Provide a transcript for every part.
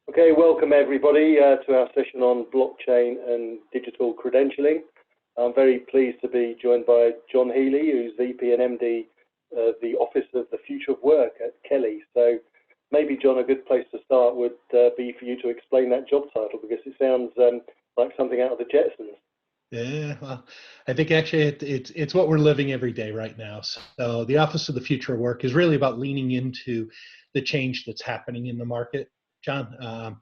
Okay, welcome everybody to our session on blockchain and digital credentialing. I'm very pleased to be joined by John Healy, who's VP and MD of the Office of the Future of Work at Kelly. So maybe, John, a good place to start would be for you to explain that job title, because it sounds like something out of the Jetsons. Yeah, well, I think actually it's what we're living every day right now. So the Office of the Future of Work is really about leaning into the change that's happening in the market. John,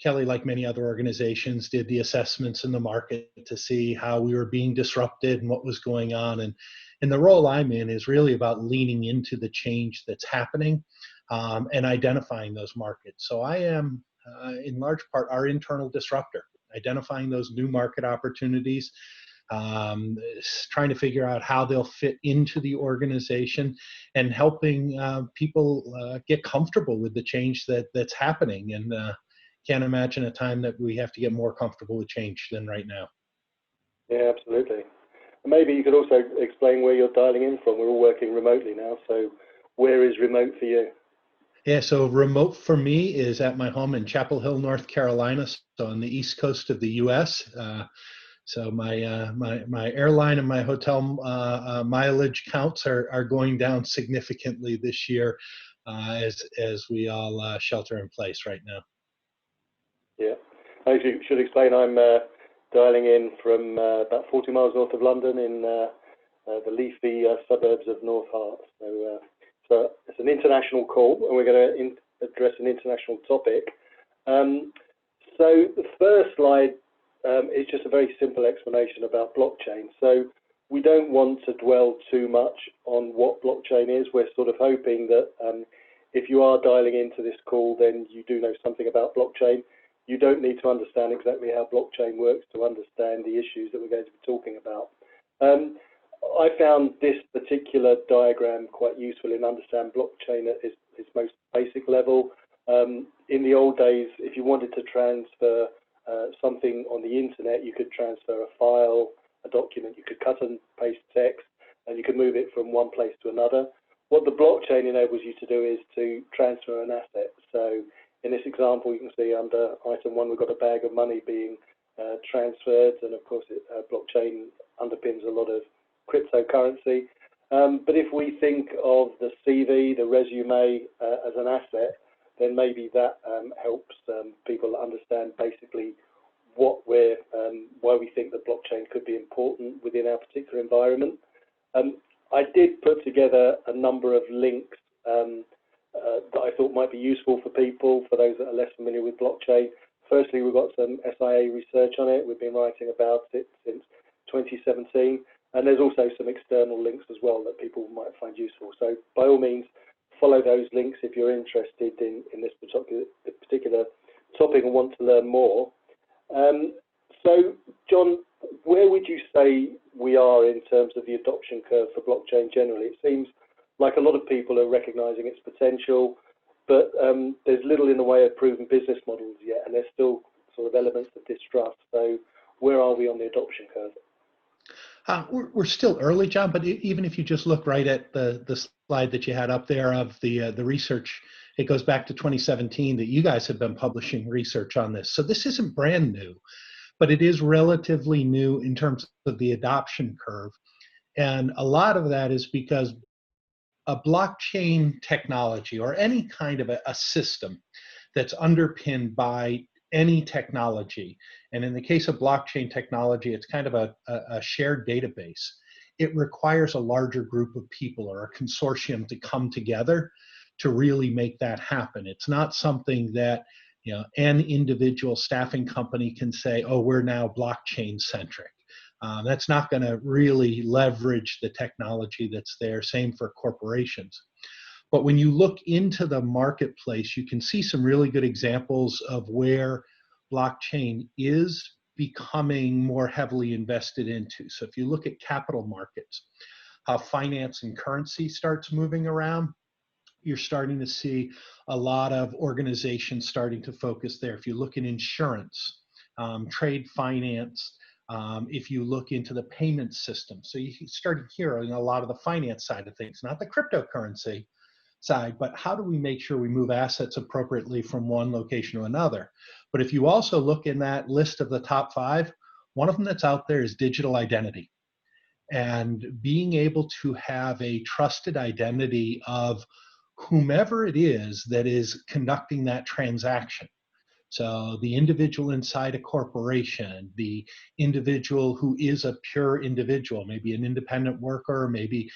Kelly, like many other organizations, did the assessments in the market to see how we were being disrupted and what was going on. And the role I'm in is really about leaning into the change that's happening and identifying those markets. So I am, in large part, our internal disruptor, identifying those new market opportunities, trying to figure out how they'll fit into the organization, and helping people get comfortable with the change that's happening. And can't imagine a time that we have to get more comfortable with change than right now. Yeah, absolutely. Maybe you could also explain where you're dialing in from. We're all working remotely now, so where is remote for you? Yeah, so remote for me is at my home in Chapel Hill, North Carolina, so on the east coast of the U.S. So my airline and my hotel mileage counts are going down significantly this year as we all shelter in place right now. Yeah, I should explain I'm dialing in from about 40 miles north of London in the leafy suburbs of North Hart. So it's an international call, and we're going to address an international topic. So the first slide is just a very simple explanation about blockchain. So we don't want to dwell too much on what blockchain is. We're sort of hoping that if you are dialing into this call, then you do know something about blockchain. You don't need to understand exactly how blockchain works to understand the issues that we're going to be talking about. I found this particular diagram quite useful in understanding blockchain at its most basic level. In the old days, if you wanted to transfer something on the internet, you could transfer a file, a document, you could cut and paste text, and you could move it from one place to another. What the blockchain enables you to do is to transfer an asset. So in this example, you can see under item 1, we've got a bag of money being transferred, and of course blockchain underpins a lot of cryptocurrency. But if we think of the CV, the resume as an asset, then maybe that helps people understand basically why we think that blockchain could be important within our particular environment. I did put together a number of links that I thought might be useful for people, for those that are less familiar with blockchain. Firstly, we've got some SIA research on it. We've been writing about it since 2017. And there's also some external links as well that people might find useful. So by all means, follow those links if you're interested in this particular topic and want to learn more. So, John, where would you say we are in terms of the adoption curve for blockchain generally? It seems like a lot of people are recognizing its potential, but there's little in the way of proven business models yet, and there's still sort of elements of distrust. So where are we on the adoption curve? We're still early, John, but even if you just look right at the slide that you had up there of the research, it goes back to 2017 that you guys have been publishing research on this. So this isn't brand new, but it is relatively new in terms of the adoption curve. And a lot of that is because a blockchain technology or any kind of a system that's underpinned by any technology, and in the case of blockchain technology, it's kind of a shared database. It requires a larger group of people or a consortium to come together to really make that happen. It's not something that an individual staffing company can say, oh, we're now blockchain centric. That's not going to really leverage the technology that's there. Same for corporations. But when you look into the marketplace, you can see some really good examples of where blockchain is becoming more heavily invested into. So if you look at capital markets, how finance and currency starts moving around, you're starting to see a lot of organizations starting to focus there. If you look at insurance, trade finance, if you look into the payment system. So you started hearing a lot of the finance side of things, not the cryptocurrency, side, but how do we make sure we move assets appropriately from one location to another? But if you also look in that list of the top 5, one of them that's out there is digital identity. And being able to have a trusted identity of whomever it is that is conducting that transaction. So the individual inside a corporation, the individual who is a pure individual, maybe an independent worker, maybe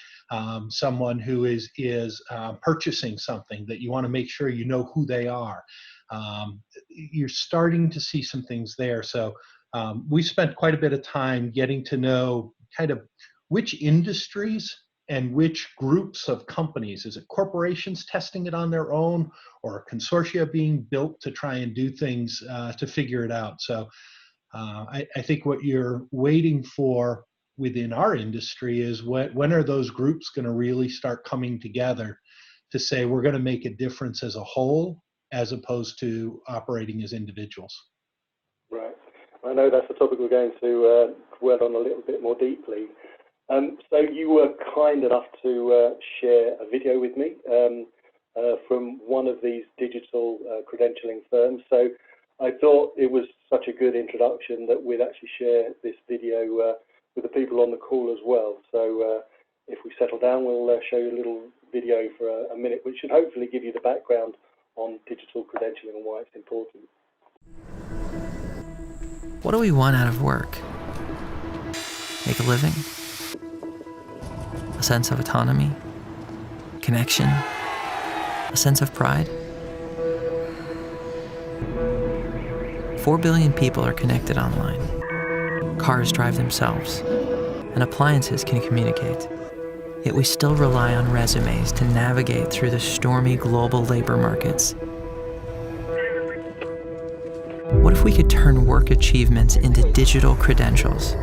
someone who is purchasing something that you want to make sure you know who they are. You're starting to see some things there. So we spent quite a bit of time getting to know kind of which industries and which groups of companies. Is it corporations testing it on their own, or a consortia being built to try and do things to figure it out? So I think what you're waiting for within our industry is when are those groups going to really start coming together to say we're going to make a difference as a whole as opposed to operating as individuals. Right. I know that's a topic we're going to work on a little bit more deeply. So you were kind enough to share a video with me from one of these digital credentialing firms. So I thought it was such a good introduction that we'd actually share this video with the people on the call as well. So if we settle down, we'll show you a little video for a minute, which should hopefully give you the background on digital credentialing and why it's important. What do we want out of work? Make a living? A sense of autonomy? Connection? A sense of pride? 4 billion people are connected online. Cars drive themselves, and appliances can communicate. Yet we still rely on resumes to navigate through the stormy global labor markets. What if we could turn work achievements into digital credentials,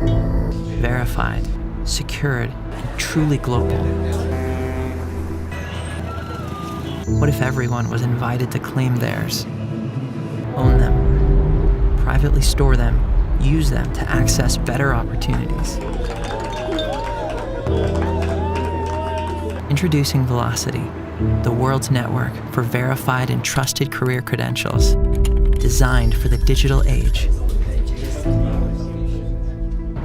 verified, secured, and truly global? What if everyone was invited to claim theirs, own them, privately store them, use them to access better opportunities? Introducing Velocity, the world's network for verified and trusted career credentials, designed for the digital age.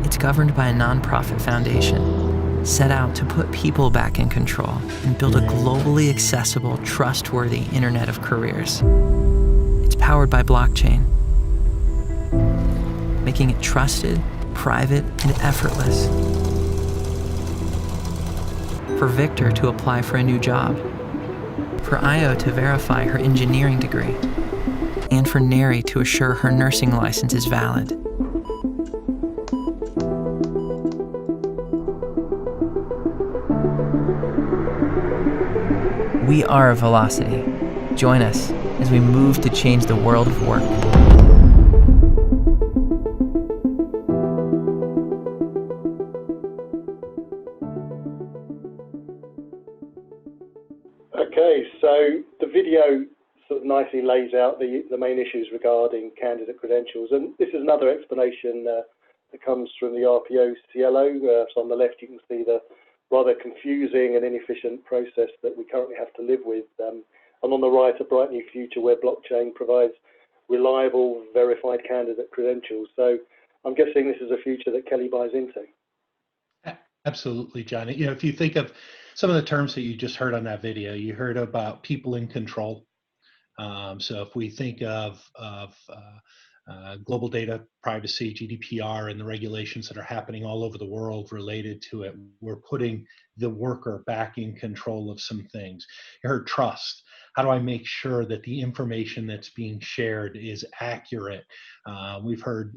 It's governed by a nonprofit foundation set out to put people back in control and build a globally accessible, trustworthy Internet of Careers. It's powered by blockchain, making it trusted, private, and effortless. For Victor to apply for a new job, for Io to verify her engineering degree, and for Neri to assure her nursing license is valid. We are Velocity. Join us as we move to change the world of work. Okay, so the video sort of nicely lays out the main issues regarding candidate credentials, and this is another explanation that comes from the RPO CLO. So on the left you can see the rather confusing and inefficient process that we currently have to live with, and on the right a bright new future where blockchain provides reliable, verified candidate credentials. So I'm guessing this is a future that Kelly buys into. Absolutely, John. You know, if you think of some of the terms that you just heard on that video, you heard about people in control. So if we think of global data privacy, GDPR, and the regulations that are happening all over the world related to it, we're putting the worker back in control of some things. You heard trust. How do I make sure that the information that's being shared is accurate? We've heard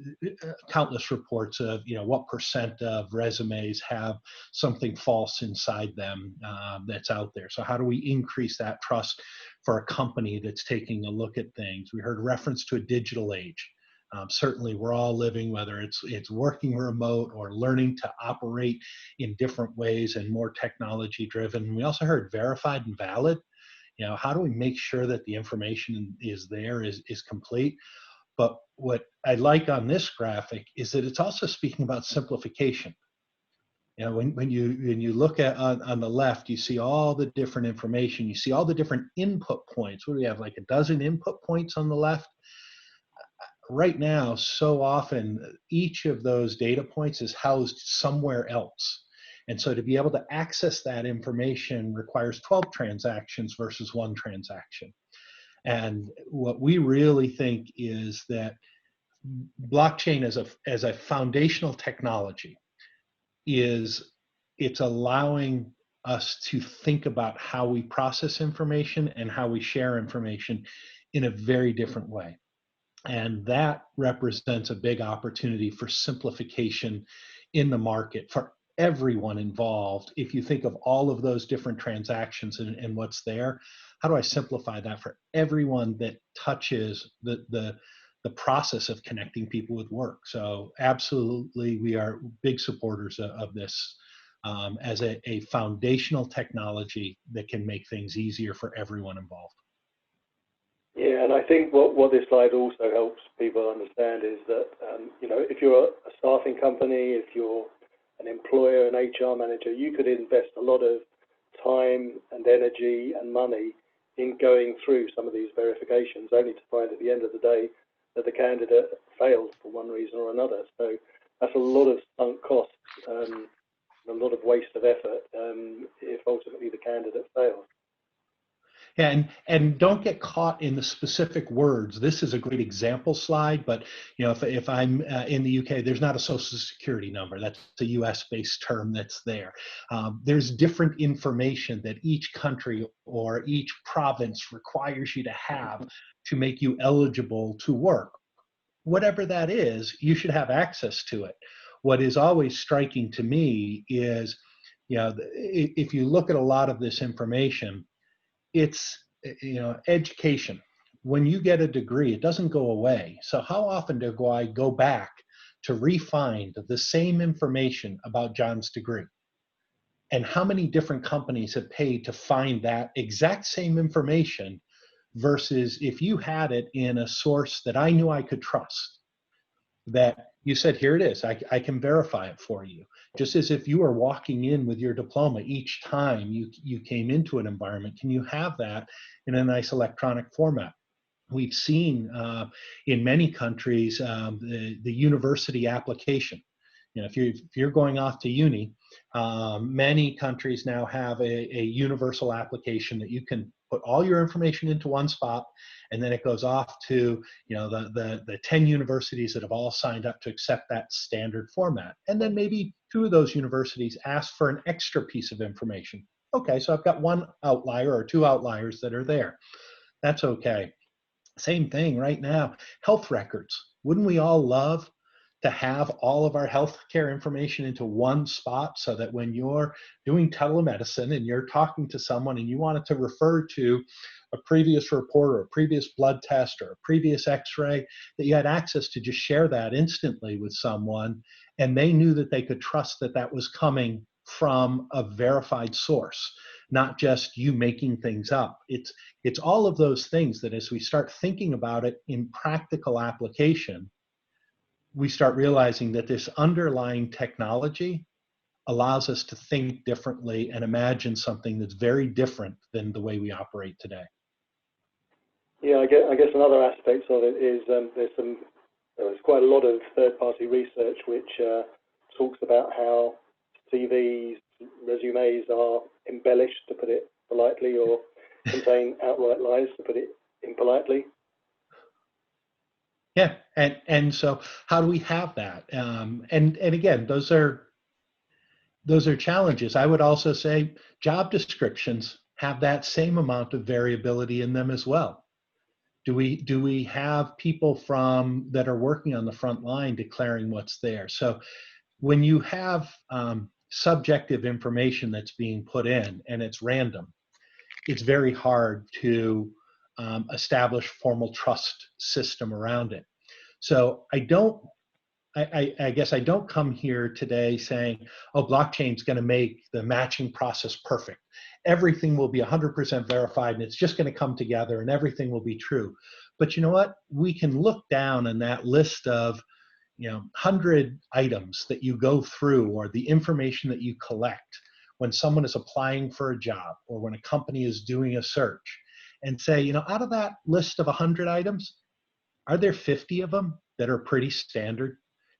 countless reports of, you know, what % of resumes have something false inside them that's out there. So how do we increase that trust for a company that's taking a look at things? We heard reference to a digital age. Certainly we're all living, whether it's working remote or learning to operate in different ways and more technology driven. We also heard verified and valid. You know, how do we make sure that the information is there, is complete? But what I like on this graphic is that it's also speaking about simplification. You know, when you look at on the left, you see all the different information. You see all the different input points. What do we have? Like a dozen input points on the left. Right now, so often each of those data points is housed somewhere else. And so to be able to access that information requires 12 transactions versus one transaction. And what we really think is that blockchain as a foundational technology it's allowing us to think about how we process information and how we share information in a very different way. And that represents a big opportunity for simplification in the market for everyone involved. If you think of all of those different transactions and what's there, how do I simplify that for everyone that touches the process of connecting people with work? So absolutely, we are big supporters of this as a foundational technology that can make things easier for everyone involved. Yeah, and I think what this slide also helps people understand is that, you know, if you're a staffing company, if you're an employer, an HR manager, you could invest a lot of time and energy and money in going through some of these verifications, only to find at the end of the day that the candidate failed for one reason or another. So that's a lot of sunk costs, a lot of waste of effort if ultimately the candidate fails. And don't get caught in the specific words. This is a great example slide, but you know, if I'm in the UK, there's not a social security number. That's a US-based term that's there. There's different information that each country or each province requires you to have to make you eligible to work. Whatever that is, you should have access to it. What is always striking to me is, you know, if you look at a lot of this information, it's, you know, education. When you get a degree, it doesn't go away. So how often do I go back to re-find the same information about John's degree? And how many different companies have paid to find that exact same information versus if you had it in a source that I knew I could trust, that you said, here it is, I can verify it for you. Just as if you were walking in with your diploma each time you came into an environment, can you have that in a nice electronic format? We've seen in many countries the university application. You know, if you're going off to uni, many countries now have a universal application that you can put all your information into one spot, and then it goes off to, you know, the 10 universities that have all signed up to accept that standard format. And then maybe 2 of those universities ask for an extra piece of information. Okay, so I've got 1 outlier or 2 outliers that are there. That's okay. Same thing right now, health records. Wouldn't we all love to have all of our healthcare information into one spot so that when you're doing telemedicine and you're talking to someone and you wanted to refer to a previous report or a previous blood test or a previous x-ray, that you had access to just share that instantly with someone and they knew that they could trust that that was coming from a verified source, not just you making things up. It's all of those things that as we start thinking about it in practical application, we start realizing that this underlying technology allows us to think differently and imagine something that's very different than the way we operate today. Yeah, I guess another aspect of it is there's quite a lot of third-party research which talks about how CVs, resumes are embellished, to put it politely, or contain outright lies, to put it impolitely. Yeah, and so how do we have that? And again, those are challenges. I would also say job descriptions have that same amount of variability in them as well. Do we have people that are working on the front line declaring what's there? So when you have subjective information that's being put in and it's random, it's very hard to establish formal trust system around it. So I guess I don't come here today saying, oh, blockchain's going to make the matching process perfect. Everything will be 100% verified and it's just going to come together and everything will be true. But you know what? We can look down in that list of, 100 items that you go through, or the information that you collect when someone is applying for a job or when a company is doing a search, and say, out of that list of 100 items, are there 50 of them that are pretty standard,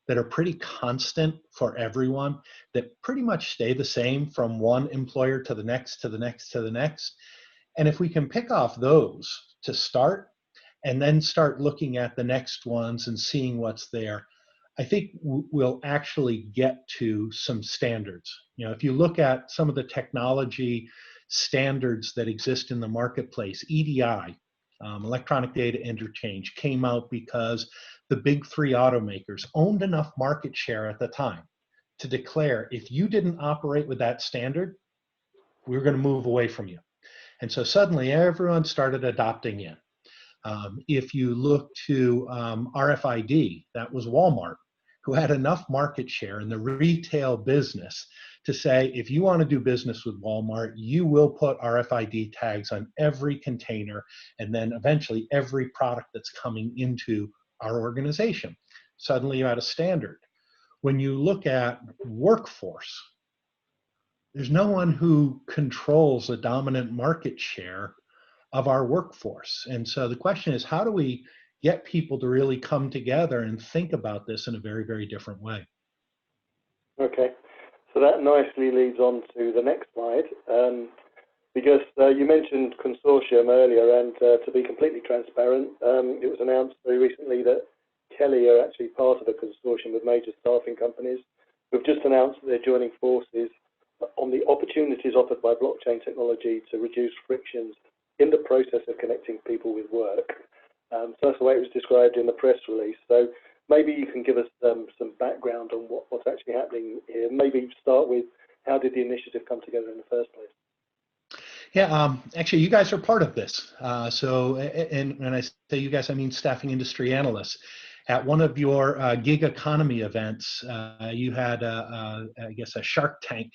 that are pretty constant for everyone, that pretty much stay the same from one employer to the next, to the next, to the next? And if we can pick off those to start, and then start looking at the next ones and seeing what's there, I think we'll actually get to some standards. If you look at some of the technology standards that exist in the marketplace, EDI, electronic data interchange, came out because the big three automakers owned enough market share at the time to declare, if you didn't operate with that standard, we were going to move away from you. And so suddenly everyone started adopting it. If you look to RFID, that was Walmart, who had enough market share in the retail business to say, if you want to do business with Walmart, you will put RFID tags on every container, and then eventually every product that's coming into our organization. Suddenly you had a standard. When you look at workforce, there's no one who controls a dominant market share of our workforce. And so the question is, how do we get people to really come together and think about this in a very, very different way? Okay, so that nicely leads on to the next slide, because you mentioned consortium earlier, and to be completely transparent, it was announced very recently that Kelly are actually part of a consortium with major staffing companies who've just announced that they're joining forces on the opportunities offered by blockchain technology to reduce frictions in the process of connecting people with work. So that's the way it was described in the press release. So maybe you can give us some background on what's actually happening here. Maybe start with, how did the initiative come together in the first place? Yeah, actually, you guys are part of this. And when I say you guys, I mean staffing industry analysts. At one of your gig economy events, you had, I guess, a Shark Tank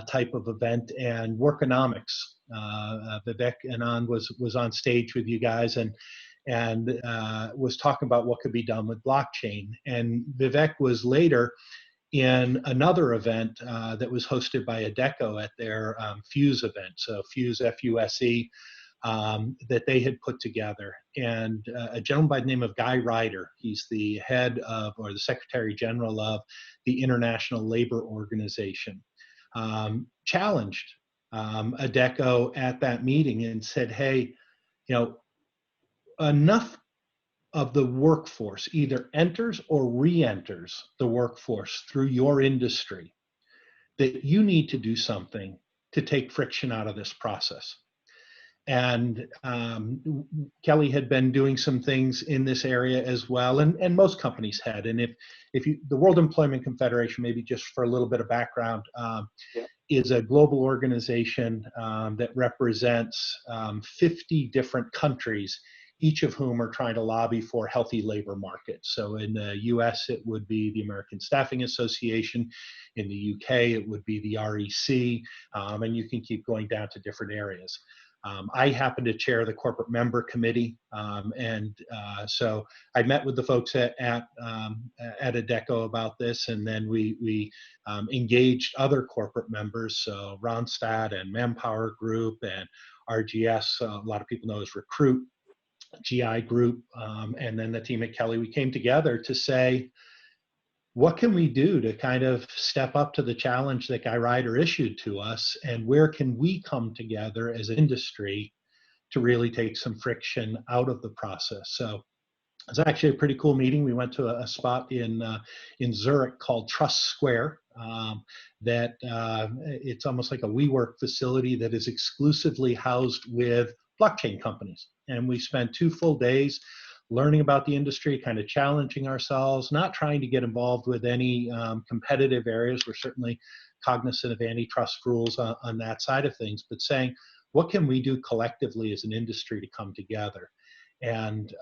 type of event, and Workonomics. Vivek Anand was on stage with you guys, and was talking about what could be done with blockchain. And Vivek was later in another event that was hosted by Adecco at their Fuse event, so Fuse, F-U-S-E, that they had put together. And a gentleman by the name of Guy Ryder, he's the head of, or the Secretary General of, the International Labor Organization, challenged Adecco at that meeting and said, hey, enough of the workforce either enters or re-enters the workforce through your industry that you need to do something to take friction out of this process. And Kelly had been doing some things in this area as well, and most companies had. And if you, the World Employment Confederation, maybe just for a little bit of background, is a global organization that represents 50 different countries, each of whom are trying to lobby for healthy labor markets. So in the US, it would be the American Staffing Association. In the UK, it would be the REC, and you can keep going down to different areas. I happen to chair the corporate member committee, so I met with the folks at Adecco about this, and then we engaged other corporate members, so Randstad and Manpower Group and RGS, a lot of people know as Recruit, GI Group, and then the team at Kelly. We came together to say, what can we do to kind of step up to the challenge that Guy Ryder issued to us, and where can we come together as an industry to really take some friction out of the process? So it's actually a pretty cool meeting. We went to a spot in Zurich called Trust Square. It's almost like a WeWork facility that is exclusively housed with blockchain companies. And we spent 2 full days learning about the industry, kind of challenging ourselves, not trying to get involved with any competitive areas. We're certainly cognizant of antitrust rules on that side of things, but saying, what can we do collectively as an industry to come together? And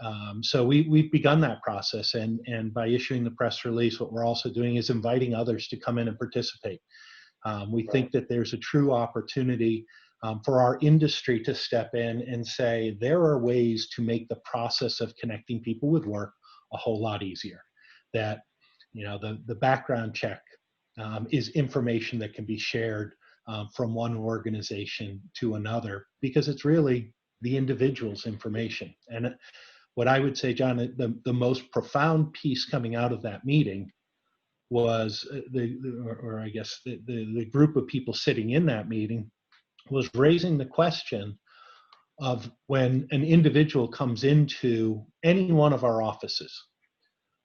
so we've begun that process, and by issuing the press release, what we're also doing is inviting others to come in and participate. We think that there's a true opportunity for our industry to step in and say, there are ways to make the process of connecting people with work a whole lot easier. That The background check is information that can be shared from one organization to another, because it's really the individual's information. And what I would say, John, the most profound piece coming out of that meeting was the group of people sitting in that meeting was raising the question of, when an individual comes into any one of our offices,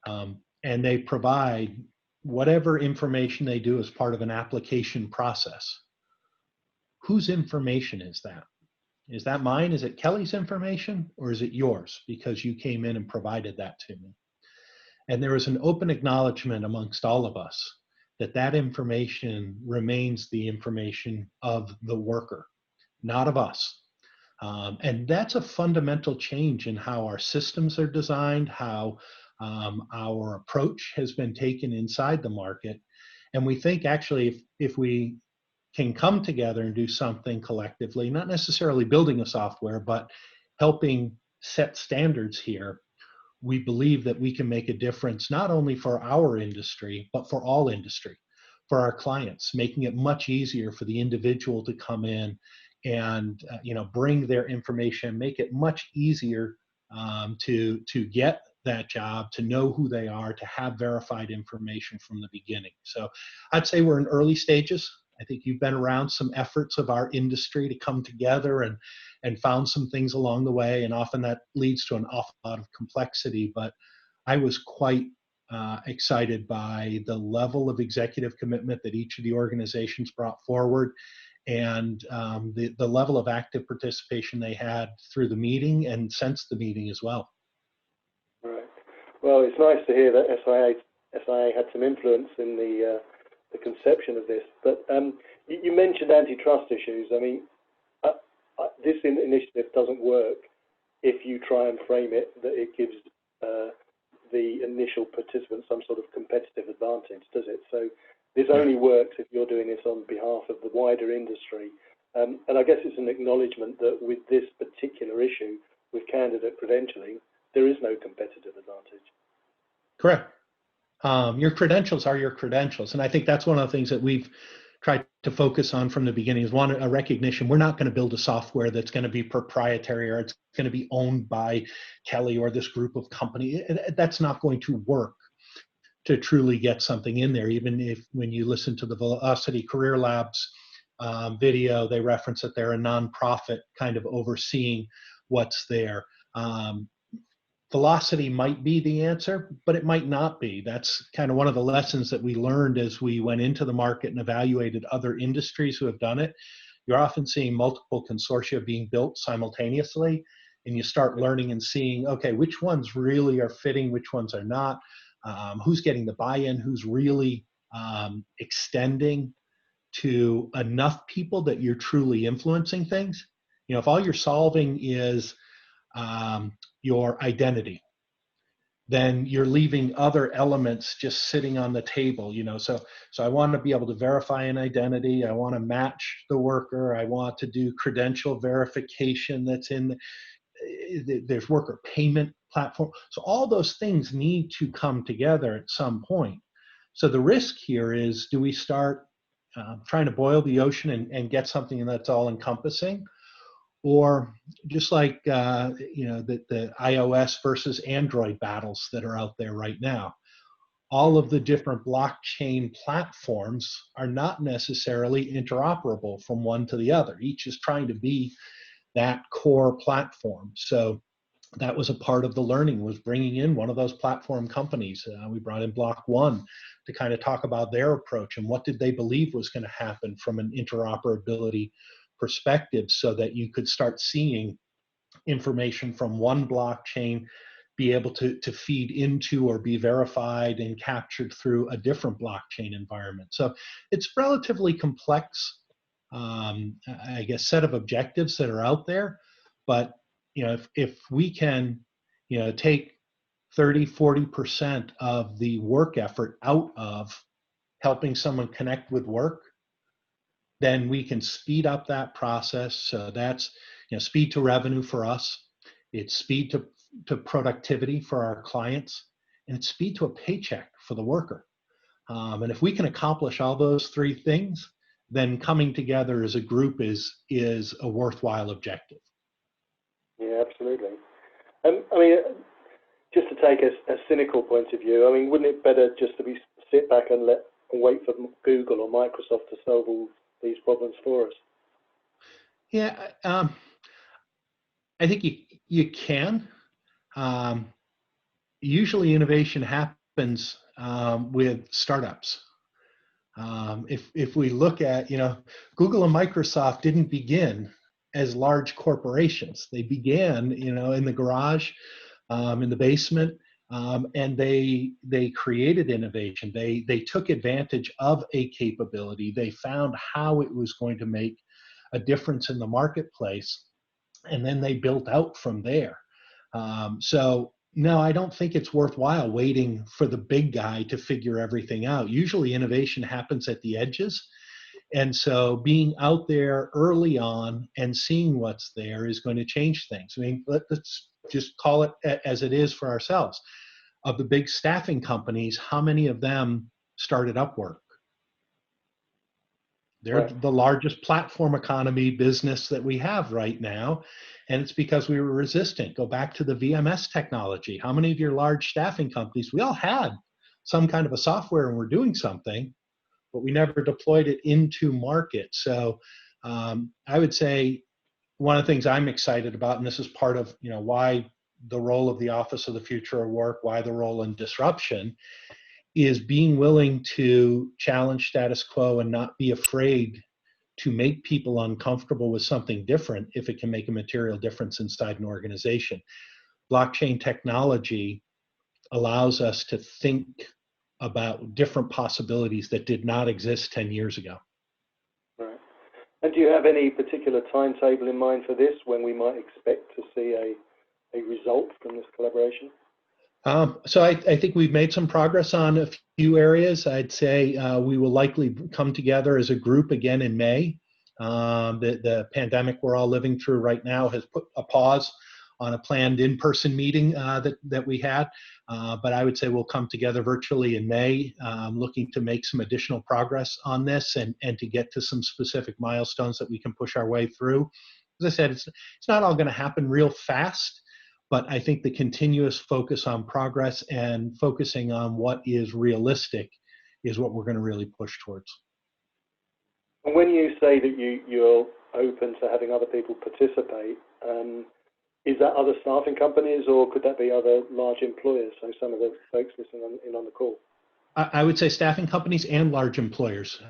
and they provide whatever information they do as part of an application process, whose information is that? Is that mine? Is it Kelly's information? Or is it yours because you came in and provided that to me? And there was an open acknowledgement amongst all of us that that information remains the information of the worker, not of us. And that's a fundamental change in how our systems are designed, how our approach has been taken inside the market. And we think, actually, if we can come together and do something collectively, not necessarily building a software, but helping set standards here, we believe that we can make a difference, not only for our industry, but for all industry, for our clients, making it much easier for the individual to come in and bring their information, make it much easier to get that job, to know who they are, to have verified information from the beginning. So I'd say we're in early stages. I think you've been around some efforts of our industry to come together and found some things along the way, and often that leads to an awful lot of complexity. But I was quite excited by the level of executive commitment that each of the organizations brought forward, and the level of active participation they had through the meeting and since the meeting as well. Right. Well, it's nice to hear that SIA had some influence in the conception of this. But you mentioned antitrust issues. I mean, this initiative doesn't work if you try and frame it that it gives the initial participants some sort of competitive advantage, does it? So this only works if you're doing this on behalf of the wider industry. And I guess it's an acknowledgement that with this particular issue, with candidate credentialing, there is no competitive advantage. Correct. Your credentials are your credentials. And I think that's one of the things that we've tried to focus on from the beginning, is a recognition. We're not going to build a software that's going to be proprietary, or it's going to be owned by Kelly or this group of company. That's not going to work to truly get something in there. Even if, when you listen to the Velocity Career Labs video, they reference that they're a nonprofit kind of overseeing what's there. Velocity might be the answer, but it might not be. That's kind of one of the lessons that we learned as we went into the market and evaluated other industries who have done it. You're often seeing multiple consortia being built simultaneously, and you start learning and seeing, okay, which ones really are fitting, which ones are not, who's getting the buy-in, who's really extending to enough people that you're truly influencing things. If all you're solving is your identity, then you're leaving other elements just sitting on the table. So I want to be able to verify an identity. I want to match the worker. I want to do credential verification that's in there's worker payment platform. So all those things need to come together at some point. So the risk here is, do we start trying to boil the ocean and get something that's all encompassing? Or just like the iOS versus Android battles that are out there right now, all of the different blockchain platforms are not necessarily interoperable from one to the other. Each is trying to be that core platform. So that was a part of the learning, was bringing in one of those platform companies. We brought in Block One to kind of talk about their approach and what did they believe was going to happen from an interoperability perspective, so that you could start seeing information from one blockchain be able to feed into or be verified and captured through a different blockchain environment. So it's relatively complex, I guess, set of objectives that are out there. But if we can take 30-40% of the work effort out of helping someone connect with work, then we can speed up that process. So that's speed to revenue for us. It's speed to productivity for our clients. and it's speed to a paycheck for the worker. And if we can accomplish all those three things, then coming together as a group is a worthwhile objective. Yeah, absolutely. I mean, just to take a cynical point of view, I mean, wouldn't it better just to sit back and wait for Google or Microsoft to solve all these problems for us? Yeah, I think you can. Usually innovation happens with startups. If we look at, Google and Microsoft didn't begin as large corporations. They began, in the garage, in the basement, and they created innovation. They took advantage of a capability. They found how it was going to make a difference in the marketplace, and then they built out from there. So no, I don't think it's worthwhile waiting for the big guy to figure everything out. Usually innovation happens at the edges. And so being out there early on and seeing what's there is going to change things. I mean, let's just call it as it is for ourselves. Of the big staffing companies, how many of them started Upwork? They're the largest platform economy business that we have right now. And it's because we were resistant. Go back to the VMS technology. How many of your large staffing companies, we all had some kind of a software and we're doing something, but we never deployed it into market. So I would say one of the things I'm excited about, and this is part of why the role of the Office of the Future of Work, why the role in disruption, is being willing to challenge status quo and not be afraid to make people uncomfortable with something different if it can make a material difference inside an organization. Blockchain technology allows us to think about different possibilities that did not exist 10 years ago. Right. And do you have any particular timetable in mind for this, when we might expect to see a result from this collaboration? So I think we've made some progress on a few areas. I'd say we will likely come together as a group again in May. The pandemic we're all living through right now has put a pause on a planned in-person meeting that we had. But I would say we'll come together virtually in May, looking to make some additional progress on this and to get to some specific milestones that we can push our way through. As I said, it's not all going to happen real fast. But I think the continuous focus on progress and focusing on what is realistic is what we're going to really push towards. And when you say that you're open to having other people participate, is that other staffing companies, or could that be other large employers? So some of the folks listening in on the call. I would say staffing companies and large employers.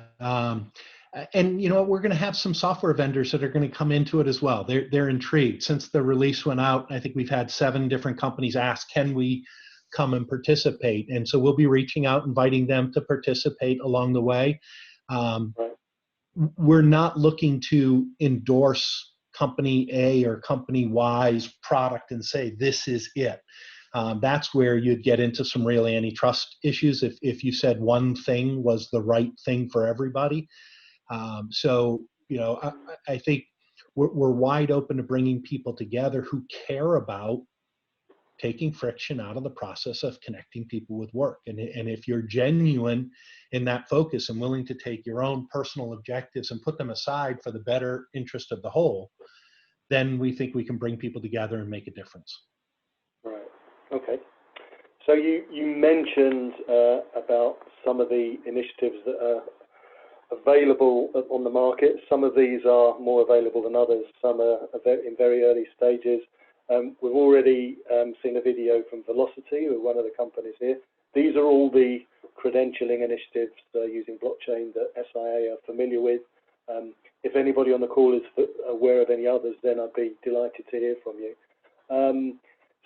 And we're going to have some software vendors that are going to come into it as well. They're intrigued. Since the release went out, I think we've had 7 different companies ask, can we come and participate? And so we'll be reaching out, inviting them to participate along the way. We're not looking to endorse company A or company Y's product and say, this is it. That's where you'd get into some real antitrust issues if you said one thing was the right thing for everybody. So, I think we're wide open to bringing people together who care about taking friction out of the process of connecting people with work. And if you're genuine in that focus and willing to take your own personal objectives and put them aside for the better interest of the whole, then we think we can bring people together and make a difference. Right. Okay. So you mentioned about some of the initiatives that are available on the market. Some of these are more available than others. Some are in very early stages. We've already seen a video from Velocity, who are one of the companies here. These are all the credentialing initiatives using blockchain that SIA are familiar with. If anybody on the call is aware of any others, then I'd be delighted to hear from you.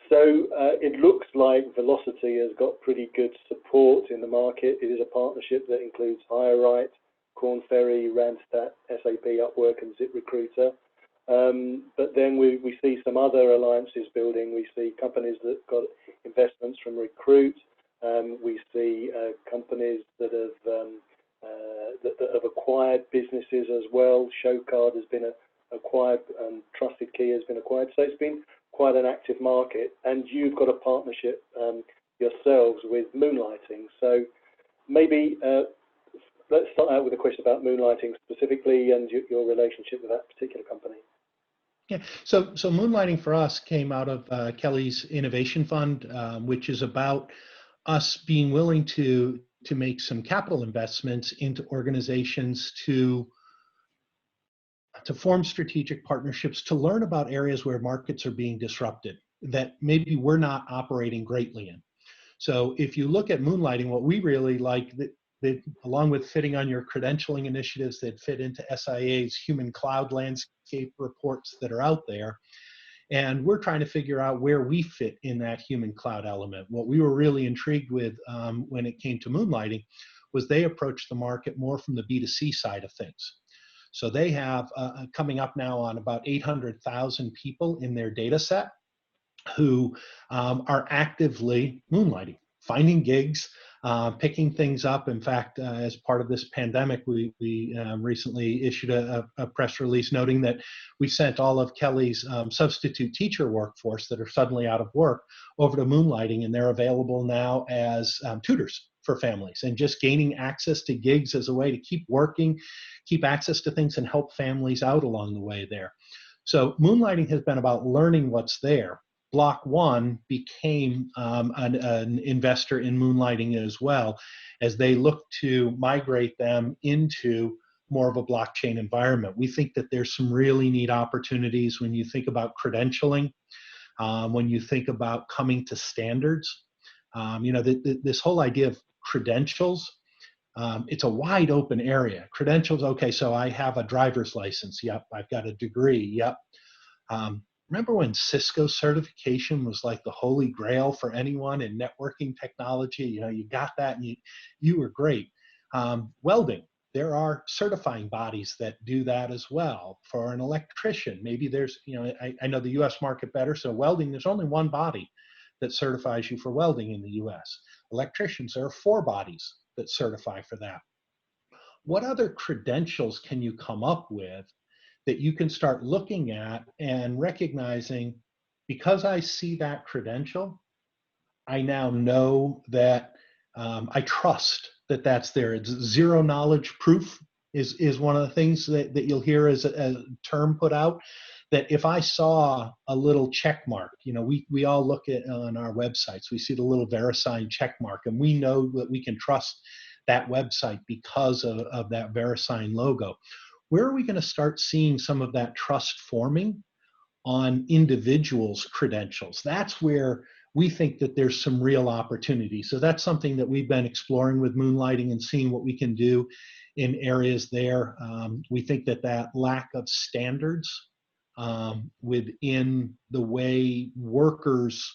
So it looks like Velocity has got pretty good support in the market. It is a partnership that includes HireRight, Korn Ferry, Randstad, SAP, Upwork, and ZipRecruiter. But then we see some other alliances building. We see companies that got investments from Recruit. We see companies that have acquired businesses as well. Showcard has been acquired, and Trusted Key has been acquired. So it's been quite an active market. And you've got a partnership yourselves with moonlighting. So maybe let's start out with a question about moonlighting specifically and your relationship with that particular company. Yeah, so moonlighting for us came out of Kelly's Innovation Fund, which is about us being willing to make some capital investments into organizations to form strategic partnerships, to learn about areas where markets are being disrupted that maybe we're not operating greatly in. So if you look at moonlighting, what we really like, that along with fitting on your credentialing initiatives that fit into SIA's human cloud landscape reports that are out there, and we're trying to figure out where we fit in that human cloud element. What we were really intrigued with when it came to moonlighting was they approached the market more from the B2C side of things. So they have coming up now on about 800,000 people in their data set who are actively moonlighting, finding gigs, picking things up. In fact, as part of this pandemic, we recently issued a press release noting that we sent all of Kelly's substitute teacher workforce that are suddenly out of work over to moonlighting, and they're available now as tutors for families, and just gaining access to gigs as a way to keep working, keep access to things, and help families out along the way there. So moonlighting has been about learning what's there. Block One became an investor in moonlighting as well, as they look to migrate them into more of a blockchain environment. We think that there's some really neat opportunities when you think about credentialing, when you think about coming to standards. This whole idea of credentials, it's a wide open area. Credentials, okay, so I have a driver's license. Yep, I've got a degree. Yep. Remember when Cisco certification was like the holy grail for anyone in networking technology? You got that and you were great. Welding, there are certifying bodies that do that as well. For an electrician, maybe there's, I know the US market better, so welding, there's only one body that certifies you for welding in the US. Electricians, there are 4 bodies that certify for that. What other credentials can you come up with that you can start looking at and recognizing, because I see that credential, I now know that I trust that that's there. It's zero knowledge proof is one of the things that you'll hear as a term put out, that if I saw a little check mark, we all look at on our websites, we see the little VeriSign check mark, and we know that we can trust that website because of that VeriSign logo. Where are we going to start seeing some of that trust forming on individuals' credentials? That's where we think that there's some real opportunity. So that's something that we've been exploring with moonlighting and seeing what we can do in areas there. We think that lack of standards within the way workers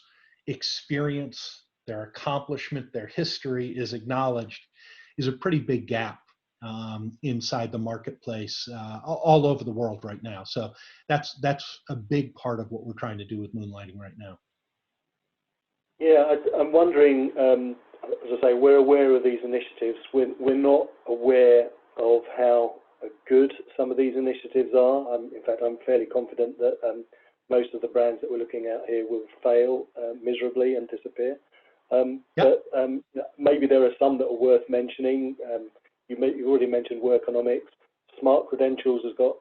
experience their accomplishment, their history is acknowledged, is a pretty big gap inside the marketplace all over the world right now. So that's a big part of what we're trying to do with moonlighting right now. Yeah, I'm wondering, as I say, we're aware of these initiatives. We're not aware of how good some of these initiatives are. In fact, I'm fairly confident that most of the brands that we're looking at here will fail miserably and disappear. But maybe there are some that are worth mentioning. You've already mentioned Workonomics. Smart Credentials has got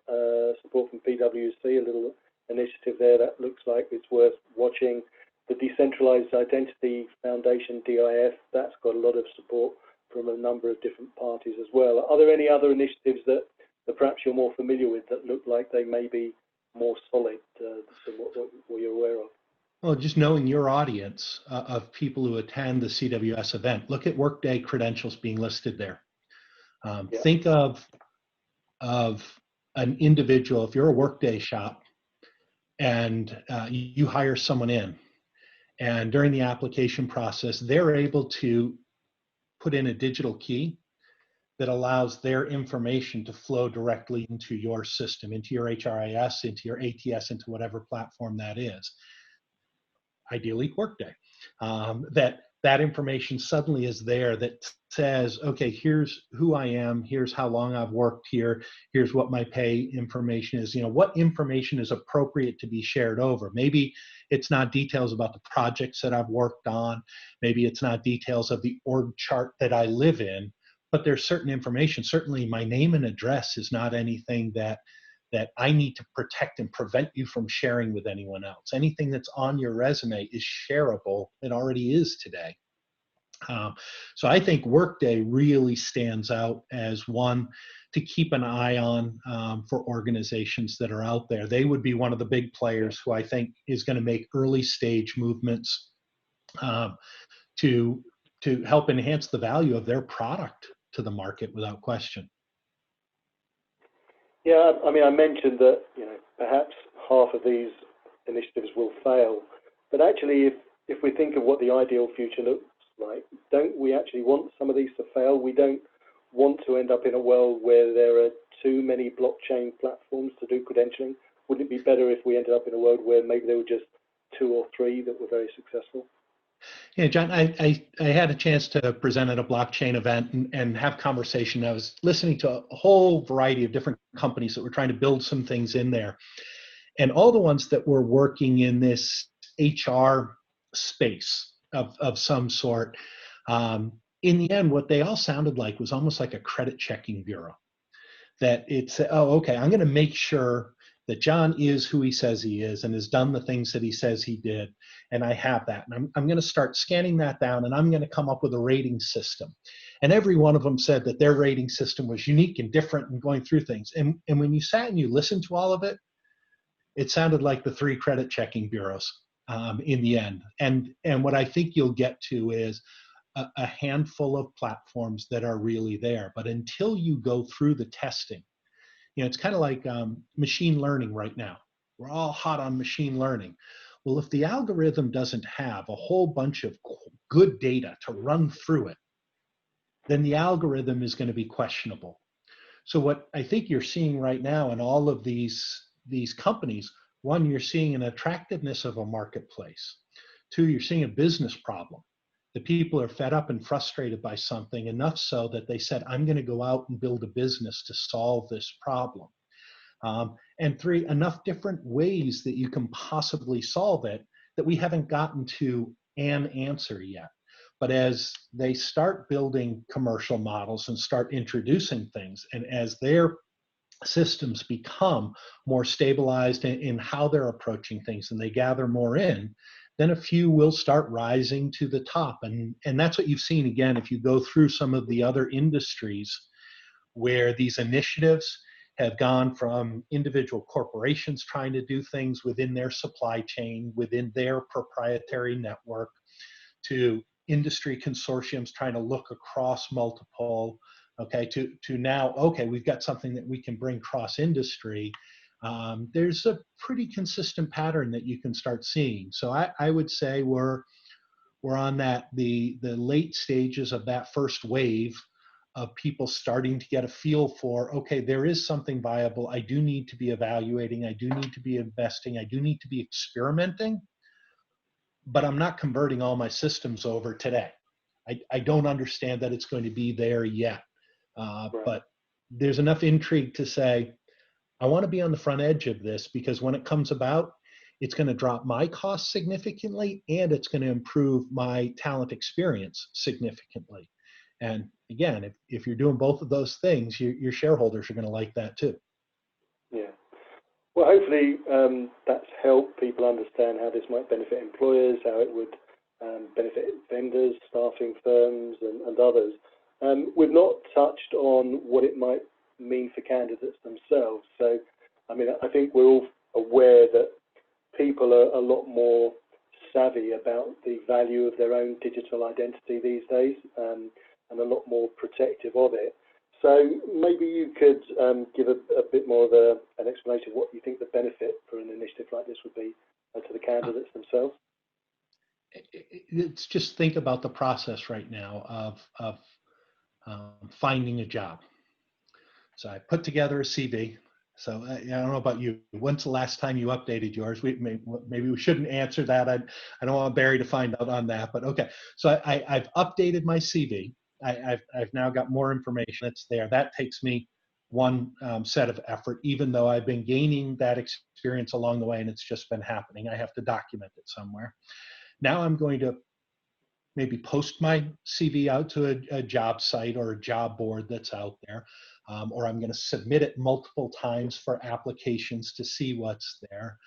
support from PwC, a little initiative there that looks like it's worth watching. The Decentralized Identity Foundation, DIF, that's got a lot of support from a number of different parties as well. Are there any other initiatives that perhaps you're more familiar with that look like they may be more solid than what you're aware of? Well, just knowing your audience of people who attend the CWS event, look at Workday credentials being listed there. Think of an individual, if you're a Workday shop and you hire someone in, and during the application process, they're able to put in a digital key that allows their information to flow directly into your system, into your HRIS, into your ATS, into whatever platform that is. Ideally Workday. That that information suddenly is there that says, okay, here's who I am, here's how long I've worked here, here's what my pay information is, what information is appropriate to be shared over. Maybe it's not details about the projects that I've worked on, maybe it's not details of the org chart that I live in, but there's certain information. Certainly my name and address is not anything that I need to protect and prevent you from sharing with anyone else. Anything that's on your resume is shareable. It already is today. So I think Workday really stands out as one to keep an eye on for organizations that are out there. They would be one of the big players who I think is going to make early stage movements to help enhance the value of their product to the market without question. Yeah, I mean, I mentioned that perhaps half of these initiatives will fail, but actually, if we think of what the ideal future looks like, don't we actually want some of these to fail? We don't want to end up in a world where there are too many blockchain platforms to do credentialing. Wouldn't it be better if we ended up in a world where maybe there were just 2 or 3 that were very successful? Yeah, John, I had a chance to present at a blockchain event and have conversation. I was listening to a whole variety of different companies that were trying to build some things in there. And all the ones that were working in this HR space of some sort, in the end, what they all sounded like was almost like a credit checking bureau. That it's, oh, okay, I'm going to make sure that John is who he says he is and has done the things that he says he did. And I have that. And I'm going to start scanning that down, and I'm going to come up with a rating system. And every one of them said that their rating system was unique and different and going through things. And when you sat and you listened to all of it, it sounded like the 3 credit checking bureaus in the end. And what I think you'll get to is a handful of platforms that are really there. But until you go through the testing, it's kind of like machine learning right now. We're all hot on machine learning. Well, if the algorithm doesn't have a whole bunch of good data to run through it, then the algorithm is going to be questionable. So what I think you're seeing right now in all of these companies, one, you're seeing an attractiveness of a marketplace. 2, you're seeing a business problem. The people are fed up and frustrated by something, enough so that they said, I'm going to go out and build a business to solve this problem. And 3, enough different ways that you can possibly solve it that we haven't gotten to an answer yet. But as they start building commercial models and start introducing things, and as their systems become more stabilized in how they're approaching things and they gather more in, then a few will start rising to the top. And that's what you've seen again, if you go through some of the other industries where these initiatives have gone from individual corporations trying to do things within their supply chain, within their proprietary network, to industry consortiums trying to look across multiple, okay, to now, okay, we've got something that we can bring cross industry. There's a pretty consistent pattern that you can start seeing. So I would say we're on the late stages of that first wave of people starting to get a feel for, okay, there is something viable. I do need to be evaluating. I do need to be investing. I do need to be experimenting, but I'm not converting all my systems over today. I don't understand that it's going to be there yet. Right. But there's enough intrigue to say, I want to be on the front edge of this, because when it comes about, it's going to drop my costs significantly, and it's going to improve my talent experience significantly. And again, if you're doing both of those things, your shareholders are going to like that too. Yeah. Well, hopefully that's helped people understand how this might benefit employers, how it would benefit vendors, staffing firms, and others. We've not touched on what it might mean for candidates themselves. So, I mean, I think we're all aware that people are a lot more savvy about the value of their own digital identity these days, and a lot more protective of it. So maybe you could give a bit more of an explanation of what you think the benefit for an initiative like this would be to the candidates themselves. It's just think about the process right now of finding a job. So I put together a CV, So I don't know about you. When's the last time you updated yours? Maybe we shouldn't answer that. I don't want Barry to find out on that. But okay. So I've updated my CV. I've now got more information that's there. That takes me one set of effort, even though I've been gaining that experience along the way, and it's just been happening. I have to document it somewhere. Now I'm going to maybe post my CV out to a job site or a job board that's out there, or I'm going to submit it multiple times for applications to see what's there.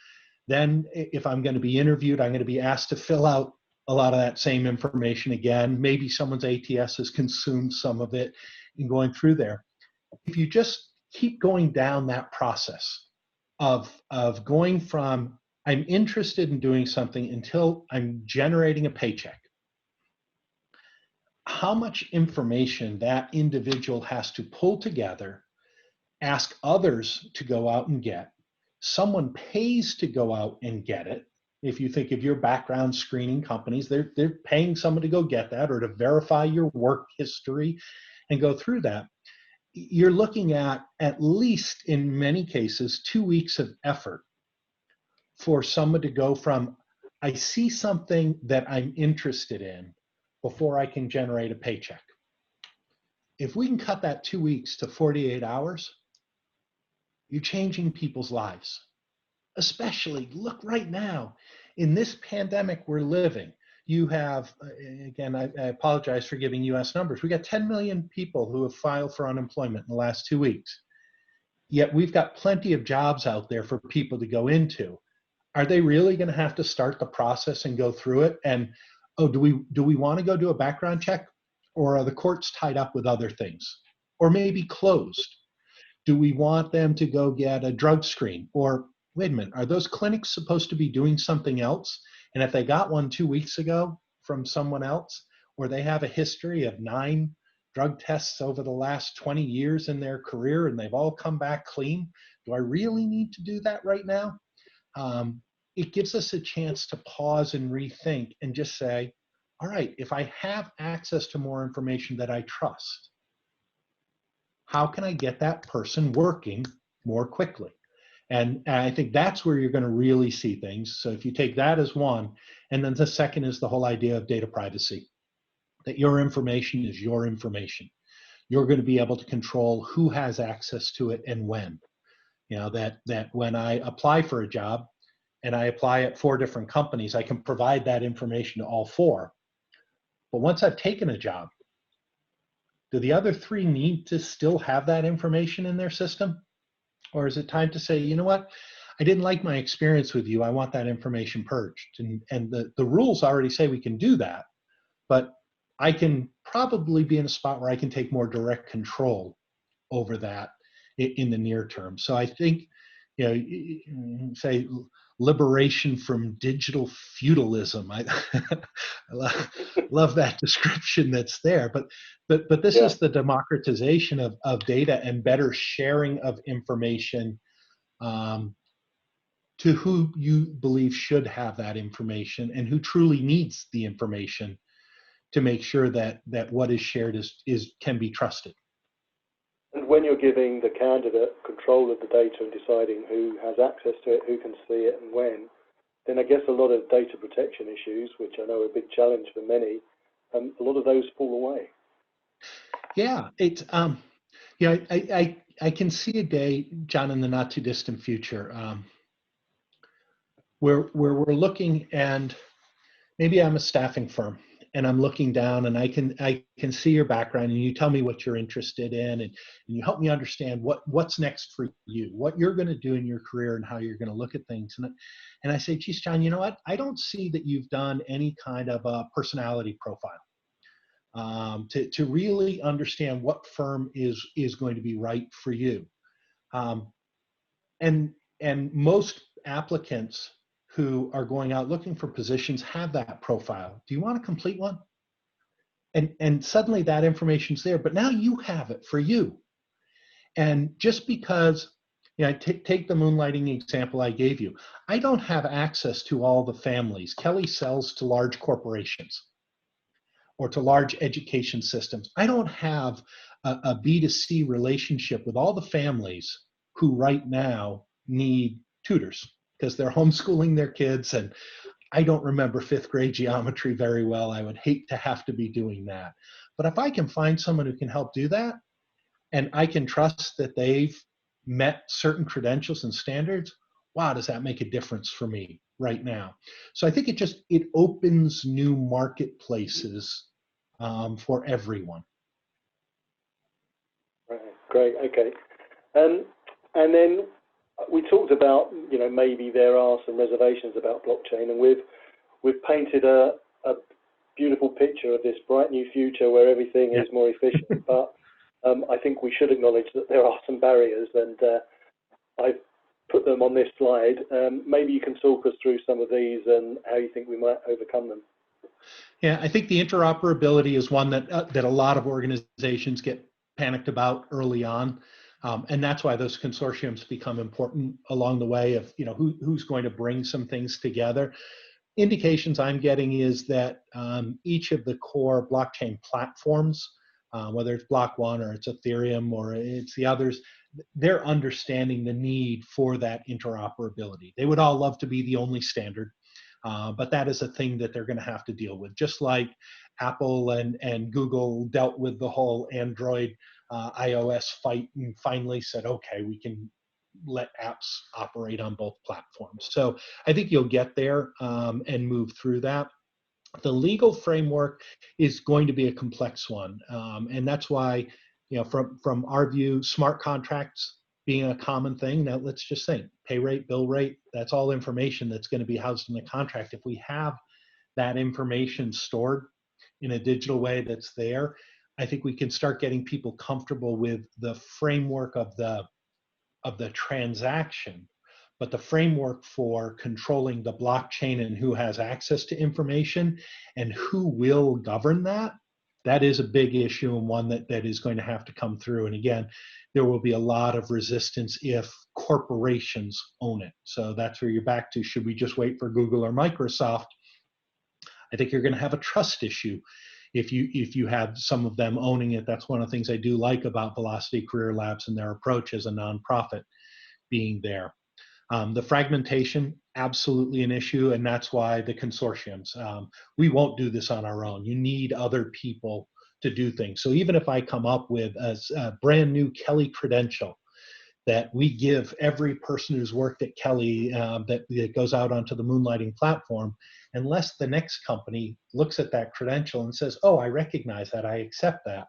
Then if I'm going to be interviewed, I'm going to be asked to fill out a lot of that same information again. Maybe someone's ATS has consumed some of it in going through there. If you just keep going down that process of going from I'm interested in doing something until I'm generating a paycheck, how much information that individual has to pull together, ask others to go out and get. Someone pays to go out and get it. If you think of your background screening companies, they're paying someone to go get that or to verify your work history and go through that. You're looking at least in many cases 2 weeks of effort for someone to go from I see something that I'm interested in before I can generate a paycheck. If we can cut that 2 weeks to 48 hours, you're changing people's lives. Especially, look right now, in this pandemic we're living, you have, again, I apologize for giving US numbers. We got 10 million people who have filed for unemployment in the last 2 weeks. Yet we've got plenty of jobs out there for people to go into. Are they really going to have to start the process and go through it? And oh, do we want to go do a background check, or are the courts tied up with other things, or maybe closed? Do we want them to go get a drug screen, or wait a minute, are those clinics supposed to be doing something else? And if they got one 2 weeks ago from someone else, or they have a history of 9 drug tests over the last 20 years in their career and they've all come back clean, do I really need to do that right now? It gives us a chance to pause and rethink and just say, all right, if I have access to more information that I trust, how can I get that person working more quickly? And I think that's where you're going to really see things. So if you take that as one, and then the second is the whole idea of data privacy, that your information is your information. You're going to be able to control who has access to it and when. You know, that when I apply for a job, and I apply at 4 different companies, I can provide that information to all 4. But once I've taken a job, do the other 3 need to still have that information in their system? Or is it time to say, you know what, I didn't like my experience with you, I want that information purged? And the rules already say we can do that, but I can probably be in a spot where I can take more direct control over that in the near term. So I think, you know, say liberation from digital feudalism. I love that description that's there. But this is the democratization of data and better sharing of information to who you believe should have that information and who truly needs the information to make sure that what is shared can be trusted. And when you're giving the candidate control of the data and deciding who has access to it, who can see it and when, then I guess a lot of data protection issues, which I know are a big challenge for many, a lot of those fall away. Yeah, it's yeah, I can see a day, John, in the not too distant future, where we're looking, and maybe I'm a staffing firm and I'm looking down and I can see your background and you tell me what you're interested in and you help me understand what's next for you, what you're going to do in your career and how you're going to look at things. And I say, geez, John, you know what? I don't see that you've done any kind of a personality profile to really understand what firm is going to be right for you. And most applicants who are going out looking for positions have that profile. Do you want a complete one? And suddenly that information's there, but now you have it for you. And just because, you know, take the moonlighting example I gave you, I don't have access to all the families. Kelly sells to large corporations or to large education systems. I don't have a B2C relationship with all the families who right now need tutors because they're homeschooling their kids. And I don't remember 5th grade geometry very well. I would hate to have to be doing that. But if I can find someone who can help do that, and I can trust that they've met certain credentials and standards, wow, does that make a difference for me right now? So I think it opens new marketplaces for everyone. Right. Great. Okay. And then we talked about, maybe there are some reservations about blockchain, and we've painted a beautiful picture of this bright new future where everything is more efficient. But I think we should acknowledge that there are some barriers, and I've put them on this slide. Maybe you can talk us through some of these and how you think we might overcome them. Yeah, I think the interoperability is one that a lot of organizations get panicked about early on. And that's why those consortiums become important along the way of, who's going to bring some things together. Indications I'm getting is that each of the core blockchain platforms, whether it's Block One or it's Ethereum or it's the others, they're understanding the need for that interoperability. They would all love to be the only standard, but that is a thing that they're going to have to deal with. Just like Apple and Google dealt with the whole Android iOS fight and finally said, okay, we can let apps operate on both platforms. So I think you'll get there and move through that. The legal framework is going to be a complex one. And that's why, from our view, smart contracts being a common thing. Now let's just think, pay rate, bill rate, that's all information that's going to be housed in the contract. If we have that information stored in a digital way that's there, I think we can start getting people comfortable with the framework of the transaction, but the framework for controlling the blockchain and who has access to information and who will govern that is a big issue, and one that is going to have to come through. And again, there will be a lot of resistance if corporations own it. So that's where you're back to, should we just wait for Google or Microsoft? I think you're going to have a trust issue if you have some of them owning it. That's one of the things I do like about Velocity Career Labs and their approach as a nonprofit being there. The fragmentation, absolutely an issue, and that's why the consortiums. We won't do this on our own. You need other people to do things. So even if I come up with a brand new Kelly credential that we give every person who's worked at Kelly that goes out onto the Moonlighting platform, unless the next company looks at that credential and says, oh, I recognize that, I accept that,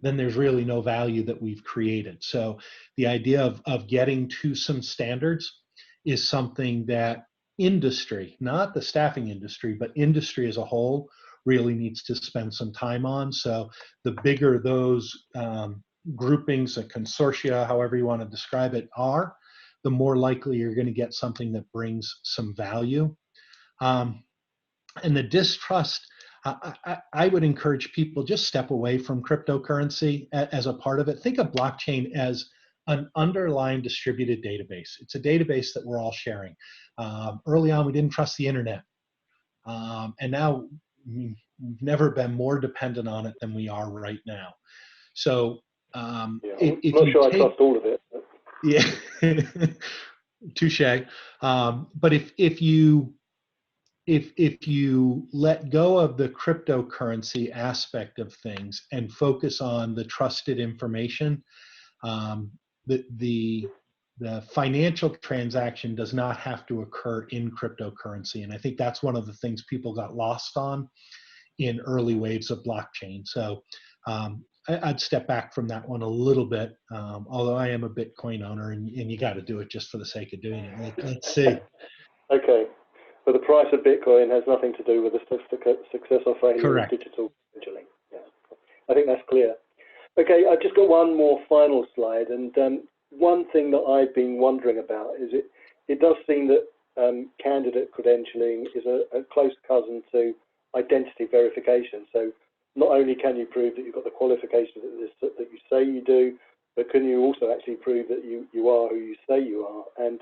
then there's really no value that we've created. So the idea of getting to some standards is something that industry, not the staffing industry, but industry as a whole really needs to spend some time on. So the bigger those groupings, a consortia, however you want to describe it, are, the more likely you're going to get something that brings some value. And the distrust, I would encourage people just step away from cryptocurrency as a part of it. Think of blockchain as an underlying distributed database. It's a database that we're all sharing. Early on, we didn't trust the internet. And now we've never been more dependent on it than we are right now. So I'm not sure I trust all of it. But. Yeah, touche. But if you let go of the cryptocurrency aspect of things and focus on the trusted information, the financial transaction does not have to occur in cryptocurrency. And I think that's one of the things people got lost on in early waves of blockchain. So I'd step back from that one a little bit, although I am a Bitcoin owner, and you got to do it just for the sake of doing it. Let's see. Okay. But the price of Bitcoin has nothing to do with the success or failure of digital credentialing. Yeah. I think that's clear. Okay, I've just got one more final slide, and one thing that I've been wondering about is it does seem that candidate credentialing is a close cousin to identity verification. So not only can you prove that you've got the qualifications that you say you do, but can you also actually prove that you are who you say you are? And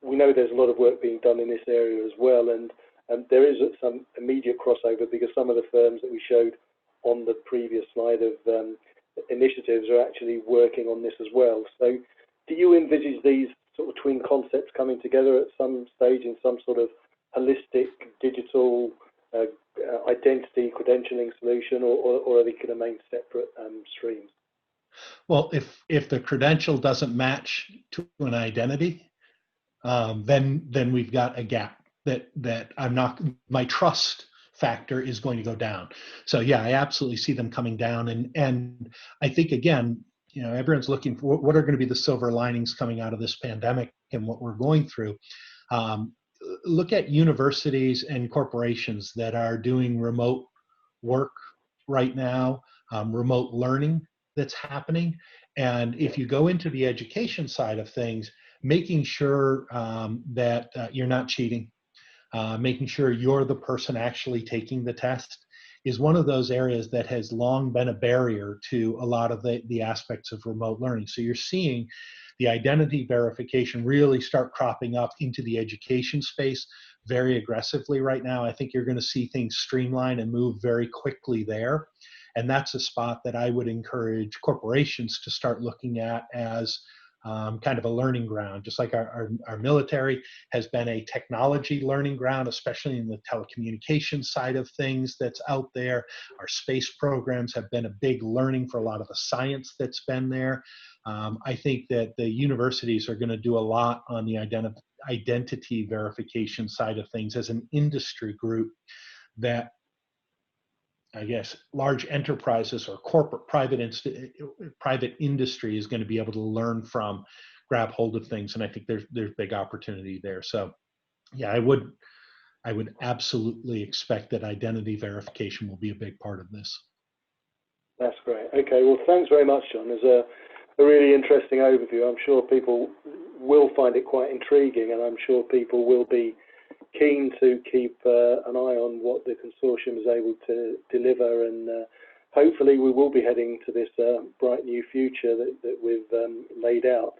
we know there's a lot of work being done in this area as well, and there is some immediate crossover because some of the firms that we showed on the previous slide of initiatives are actually working on this as well. So do you envisage these sort of twin concepts coming together at some stage in some sort of holistic digital identity credentialing solution, or are they going to remain separate streams? Well, if the credential doesn't match to an identity, then we've got a gap that I'm not, my trust factor is going to go down. So yeah, I absolutely see them coming down. And I think, again, you know, everyone's looking for what are going to be the silver linings coming out of this pandemic and what we're going through. Look at universities and corporations that are doing remote work right now, remote learning that's happening. And if you go into the education side of things, making sure that you're not cheating, making sure you're the person actually taking the test is one of those areas that has long been a barrier to a lot of the aspects of remote learning. So you're seeing the identity verification really start cropping up into the education space very aggressively right now. I think you're going to see things streamline and move very quickly there. And that's a spot that I would encourage corporations to start looking at as kind of a learning ground, just like our military has been a technology learning ground, especially in the telecommunications side of things that's out there. Our space programs have been a big learning for a lot of the science that's been there. I think that the universities are going to do a lot on the identity verification side of things as an industry group that, I guess, large enterprises or corporate private industry is going to be able to learn from, grab hold of things, and I think there's big opportunity there. So, yeah, I would absolutely expect that identity verification will be a big part of this. That's great. Okay, well, thanks very much, John. There's a really interesting overview. I'm sure people will find it quite intriguing, and I'm sure people will be keen to keep an eye on what the consortium is able to deliver, and hopefully we will be heading to this bright new future that we've laid out.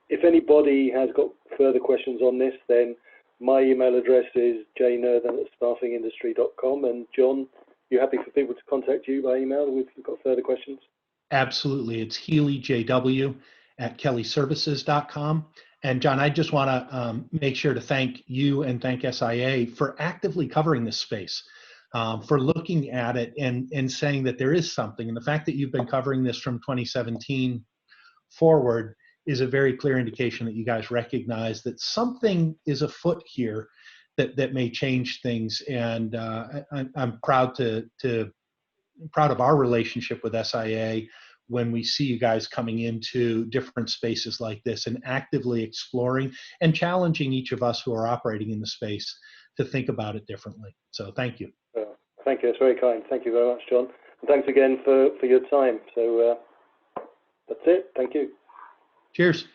If anybody has got further questions on this, then my email address is jnerthan@staffingindustry.com. And John, you happy for people to contact you by email if you've got further questions? Absolutely. It's healyjw@kellyservices.com. And John, I just want to make sure to thank you and thank SIA for actively covering this space, for looking at it and saying that there is something. And the fact that you've been covering this from 2017 forward is a very clear indication that you guys recognize that something is afoot here that may change things. And I'm proud proud of our relationship with SIA when we see you guys coming into different spaces like this and actively exploring and challenging each of us who are operating in the space to think about it differently. So thank you. Thank you. It's very kind. Thank you very much, John. And thanks again for your time. So that's it. Thank you. Cheers.